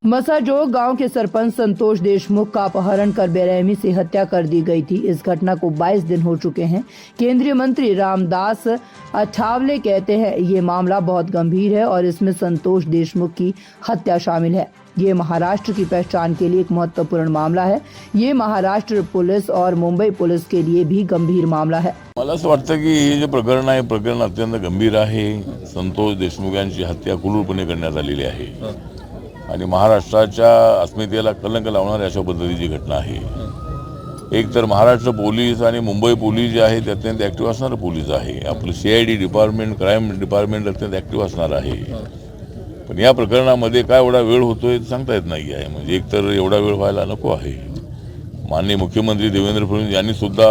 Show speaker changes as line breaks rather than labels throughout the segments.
मसाजोग गांव के सरपंच संतोष देशमुख का अपहरण कर बेरहमी से हत्या कर दी गई थी। इस घटना को 22 दिन हो चुके हैं। केंद्रीय मंत्री रामदास अठावले कहते हैं ये मामला बहुत गंभीर है और इसमें संतोष देशमुख की हत्या शामिल है। ये महाराष्ट्र की पहचान के लिए एक महत्वपूर्ण मामला है। ये महाराष्ट्र पुलिस और मुंबई पुलिस के लिए भी गंभीर मामला है।
मला असं वाटतं की हे जे प्रकरण आहे प्रकरण अत्यंत गंभीर आहे। संतोष देशमुख यांची हत्या क्रूरपणे करण्यात आलेली आहे आणि महाराष्ट्राच्या अस्मितेला कलंक लावणारी अशा पद्धतीची घटना आहे। एक तर महाराष्ट्र पोलीस आणि मुंबई पोलीस जे आहे ते अत्यंत ॲक्टिव्ह असणारे पोलीस आहे। आपलं CID डिपार्टमेंट क्राईम डिपार्टमेंट अत्यंत ॲक्टिव्ह असणार आहे। पण या प्रकरणामध्ये काय एवढा वेळ होतोय सांगता येत नाही आहे। म्हणजे एक तर एवढा वेळ व्हायला नको आहे। माननीय मुख्यमंत्री देवेंद्र फडणवीस यांनी सुद्धा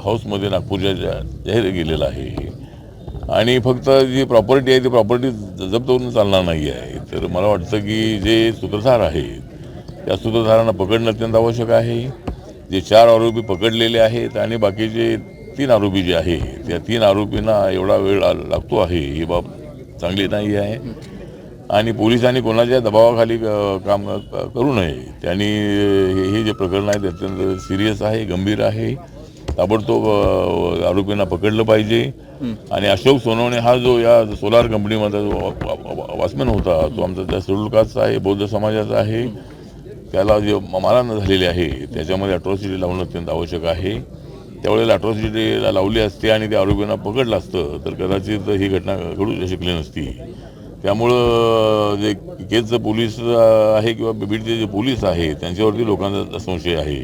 हाऊसमध्ये नागपूरच्या जाहीर केलेला आहे आणि फक्त जी प्रॉपर्टी आहे ती प्रॉपर्टी जप्त करून चालणार नाही आहे। तर मला वाटतं की जे सूत्रधार आहेत त्या सूत्रधारांना पकडणं अत्यंत आवश्यक आहे। जे 4 आरोपी पकडलेले आहेत आणि बाकीचे 3 आरोपी जे आहेत त्या 3 आरोपींना एवढा वेळ लागतो आहे ही बाब चांगली नाही आहे आणि पोलिसांनी कोणाच्या दबावाखाली काम करू नये। त्यांनी हे जे प्रकरण आहे ते अत्यंत सिरियस आहे, गंभीर आहे। ताबडतोब आरोपींना पकडलं पाहिजे आणि अशोक सोनवणे हा जो या सोलार कंपनीमध्ये वॉचमॅन होता तो आमचा त्या शेड्यूल कास्टचा आहे, बौद्ध समाजाचा आहे। त्याला जे मारहाण झालेली आहे त्याच्यामध्ये अट्रॉसिटी लावणं अत्यंत आवश्यक आहे। त्यावेळेला अट्रॉसिटी लावली असते आणि त्या आरोपींना पकडलं असतं तर कदाचित ही घटना घडू शकली नसती। त्यामुळं जे केसचं पोलीस आहे किंवा बीडचे जे पोलीस आहे त्यांच्यावरती लोकांचा संशय आहे।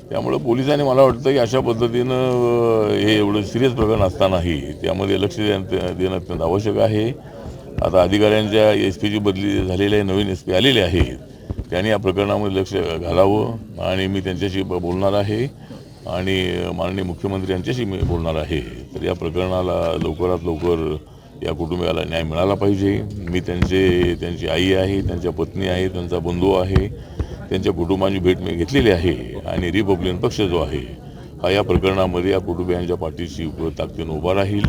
त्यामुळे पोलिसांनी मला वाटतं की अशा पद्धतीनं हे एवढं सिरियस प्रकरण असतानाही त्यामध्ये लक्ष देणं अत्यंत आवश्यक आहे। आता अधिकाऱ्यांच्या SP ची बदली झालेली आहे, नवीन SP आलेले आहेत, त्यांनी या प्रकरणामध्ये लक्ष घालावं आणि मी त्यांच्याशी बोलणार आहे आणि माननीय मुख्यमंत्री यांच्याशी मी बोलणार आहे। तर या प्रकरणाला लवकरात लवकर या कुटुंबियाला न्याय मिळाला पाहिजे। मी त्यांची आई आहे, त्यांच्या पत्नी आहे, त्यांचा बंधू आहे, त्यांच्या कुटुंबाची भेट मी घेतलेली आहे आणि रिपब्लिकन पक्ष जो आहे हा या प्रकरणामध्ये या कुटुंबियांच्या पाठीशी ताकदीने उभा राहील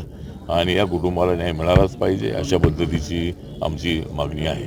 आणि या कुटुंबाला न्याय मिळालाच पाहिजे अशा पद्धतीची आमची मागणी आहे।